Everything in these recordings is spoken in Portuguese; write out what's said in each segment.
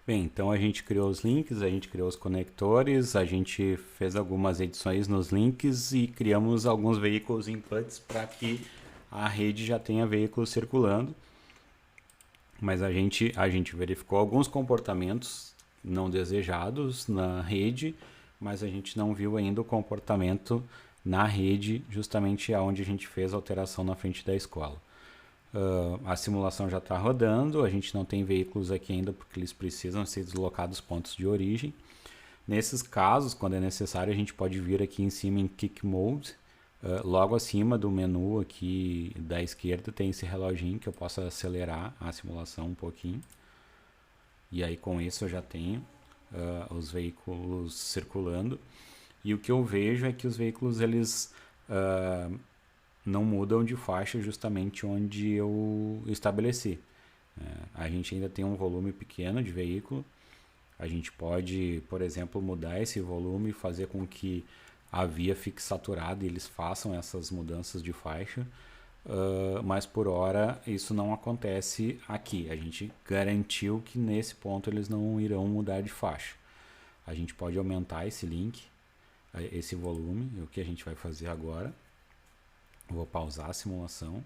Bem, então a gente criou os links, a gente criou os conectores, a gente fez algumas edições nos links e criamos alguns veículos inputs para que a rede já tenha veículos circulando. Mas a gente verificou alguns comportamentos não desejados na rede, mas a gente não viu ainda o comportamento na rede, justamente aonde a gente fez a alteração na frente da escola. A simulação já está rodando, a gente não tem veículos aqui ainda porque eles precisam ser deslocados dos pontos de origem. Nesses casos, quando é necessário, a gente pode vir aqui em cima em Kick Mode. Logo acima do menu aqui da esquerda tem esse reloginho que eu posso acelerar a simulação um pouquinho. E aí com isso eu já tenho os veículos circulando. E o que eu vejo é que os veículos eles não mudam de faixa justamente onde eu estabeleci. A gente ainda tem um volume pequeno de veículo. A gente pode, por exemplo, mudar esse volume e fazer com que a via fique saturada e eles façam essas mudanças de faixa. Mas por hora isso não acontece aqui. A gente garantiu que nesse ponto eles não irão mudar de faixa. A gente pode aumentar esse link, esse volume, o que a gente vai fazer agora. Vou pausar a simulação.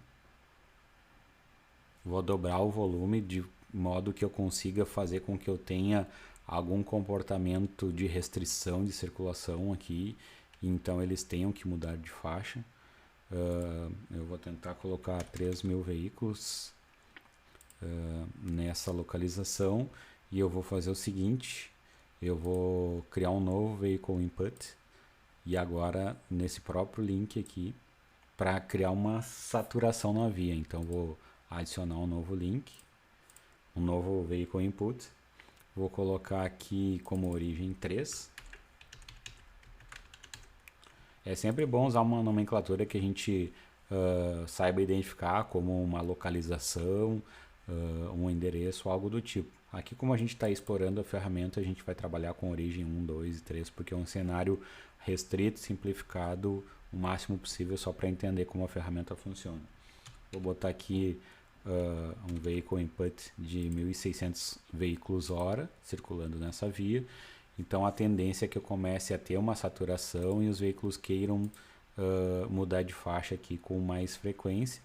Vou dobrar o volume de modo que eu consiga fazer com que eu tenha algum comportamento de restrição de circulação aqui. Então eles tenham que mudar de faixa. Eu vou tentar colocar 3.000 veículos nessa localização. E eu vou fazer o seguinte. Eu vou criar um novo vehicle input. E agora nesse próprio link aqui, para criar uma saturação na via. Então vou adicionar um novo link, um novo vehicle input. Vou colocar aqui como origem 3. É sempre bom usar uma nomenclatura que a gente saiba identificar como uma localização, um endereço, algo do tipo. Aqui, como a gente está explorando a ferramenta, a gente vai trabalhar com origem 1, 2 e 3, porque é um cenário restrito, simplificado, o máximo possível, só para entender como a ferramenta funciona. Vou botar aqui um vehicle input de 1.600 veículos hora circulando nessa via. Então a tendência é que eu comece a ter uma saturação e os veículos queiram mudar de faixa aqui com mais frequência.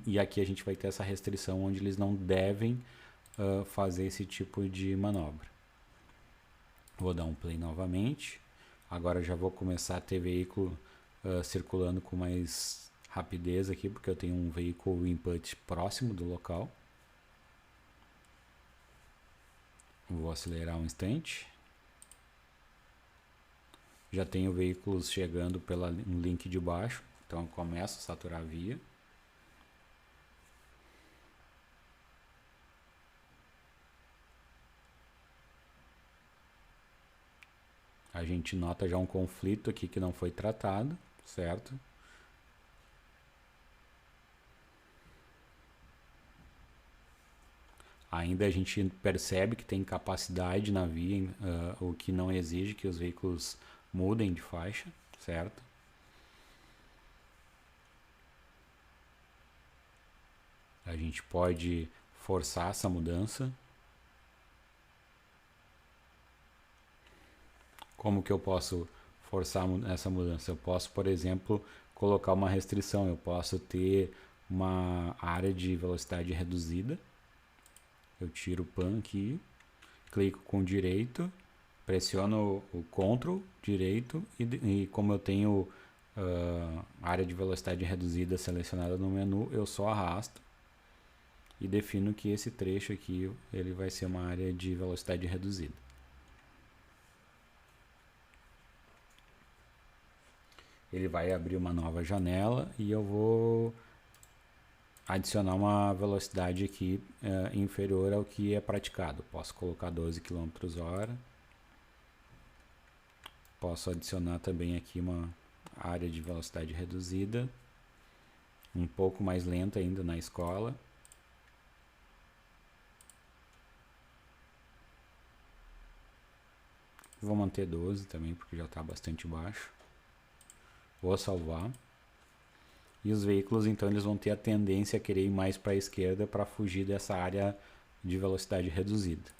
E aqui a gente vai ter essa restrição onde eles não devem fazer esse tipo de manobra. Vou dar um play novamente. Agora já vou começar a ter veículo circulando com mais rapidez aqui, porque eu tenho um veículo input próximo do local. Vou acelerar um instante. Já tenho veículos chegando pelo link de baixo, então eu começo a saturar a via. A gente nota já um conflito aqui que não foi tratado, certo? Ainda a gente percebe que tem capacidade na via, o que não exige que os veículos mudem de faixa, certo? A gente pode forçar essa mudança. Como que eu posso forçar essa mudança? Eu posso, por exemplo, colocar uma restrição. Eu posso ter uma área de velocidade reduzida. Eu tiro o pan aqui, clico com direito, pressiono o Ctrl direito e como eu tenho área de velocidade reduzida selecionada no menu, eu só arrasto e defino que esse trecho aqui ele vai ser uma área de velocidade reduzida. Ele vai abrir uma nova janela e eu vou adicionar uma velocidade aqui inferior ao que é praticado. Posso colocar 12 km/h. Posso adicionar também aqui uma área de velocidade reduzida, um pouco mais lenta ainda na escola. Vou manter 12 também, porque já está bastante baixo. Vou salvar. E os veículos, então, eles vão ter a tendência a querer ir mais para a esquerda para fugir dessa área de velocidade reduzida.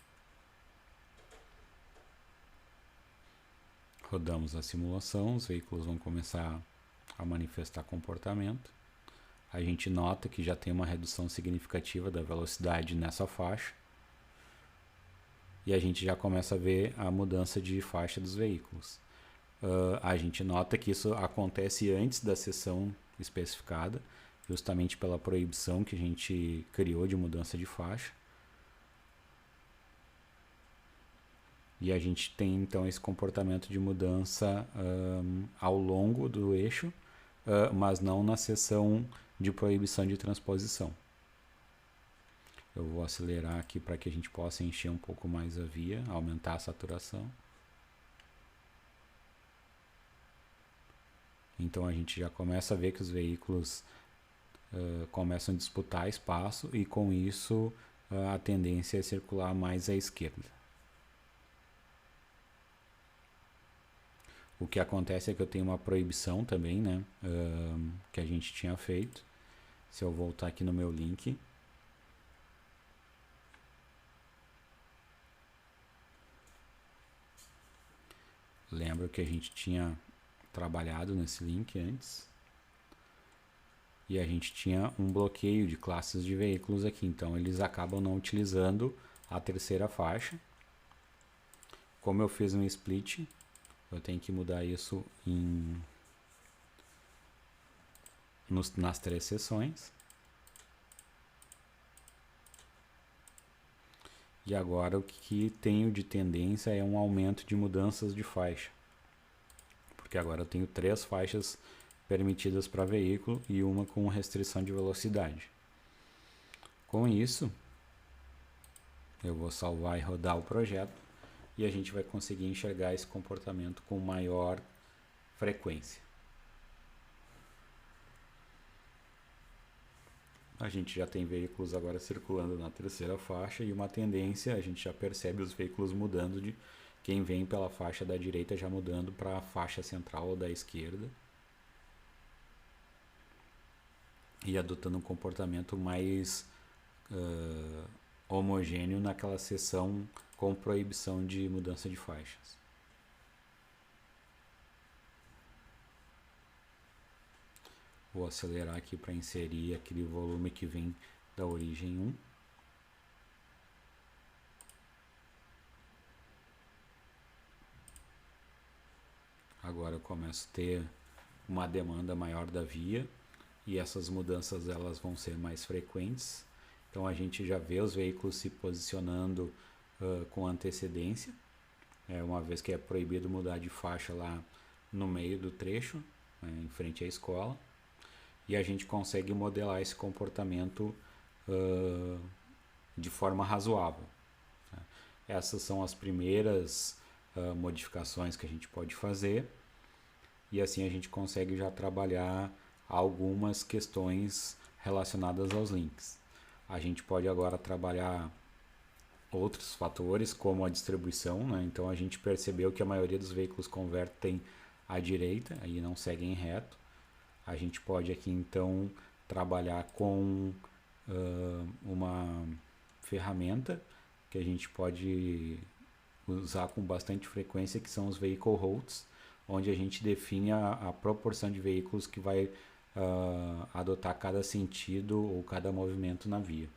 Rodamos a simulação, os veículos vão começar a manifestar comportamento. A gente nota que já tem uma redução significativa da velocidade nessa faixa. E a gente já começa a ver a mudança de faixa dos veículos. A gente nota que isso acontece antes da seção especificada, justamente pela proibição que a gente criou de mudança de faixa. E a gente tem então esse comportamento de mudança ao longo do eixo, mas não na seção de proibição de transposição. Eu vou acelerar aqui para que a gente possa encher um pouco mais a via, aumentar a saturação. Então a gente já começa a ver que os veículos começam a disputar espaço e com isso a tendência é circular mais à esquerda. O que acontece é que eu tenho uma proibição também, né, que a gente tinha feito. Se eu voltar aqui no meu link, lembro que a gente tinha trabalhado nesse link antes e a gente tinha um bloqueio de classes de veículos aqui, então eles acabam não utilizando a terceira faixa. Como eu fiz um split, eu tenho que mudar isso nas 3 seções. E agora o que tenho de tendência é um aumento de mudanças de faixa. Porque agora eu tenho 3 faixas permitidas para veículo e uma com restrição de velocidade. Com isso, eu vou salvar e rodar o projeto e a gente vai conseguir enxergar esse comportamento com maior frequência. A gente já tem veículos agora circulando na terceira faixa e uma tendência, a gente já percebe os veículos mudando de quem vem pela faixa da direita já mudando para a faixa central ou da esquerda. E adotando um comportamento mais homogêneo naquela seção com proibição de mudança de faixas. Vou acelerar aqui para inserir aquele volume que vem da origem 1. Agora eu começo a ter uma demanda maior da via e essas mudanças elas vão ser mais frequentes. Então a gente já vê os veículos se posicionando com antecedência, uma vez que é proibido mudar de faixa lá no meio do trecho, em frente à escola. E a gente consegue modelar esse comportamento de forma razoável. Essas são as primeiras modificações que a gente pode fazer e assim a gente consegue já trabalhar algumas questões relacionadas aos links. A gente pode agora trabalhar outros fatores como a distribuição, né? Então a gente percebeu que a maioria dos veículos convertem à direita e não seguem reto. A gente pode aqui então trabalhar com uma ferramenta que a gente pode usar com bastante frequência, que são os vehicle holds, onde a gente define a proporção de veículos que vai adotar cada sentido ou cada movimento na via.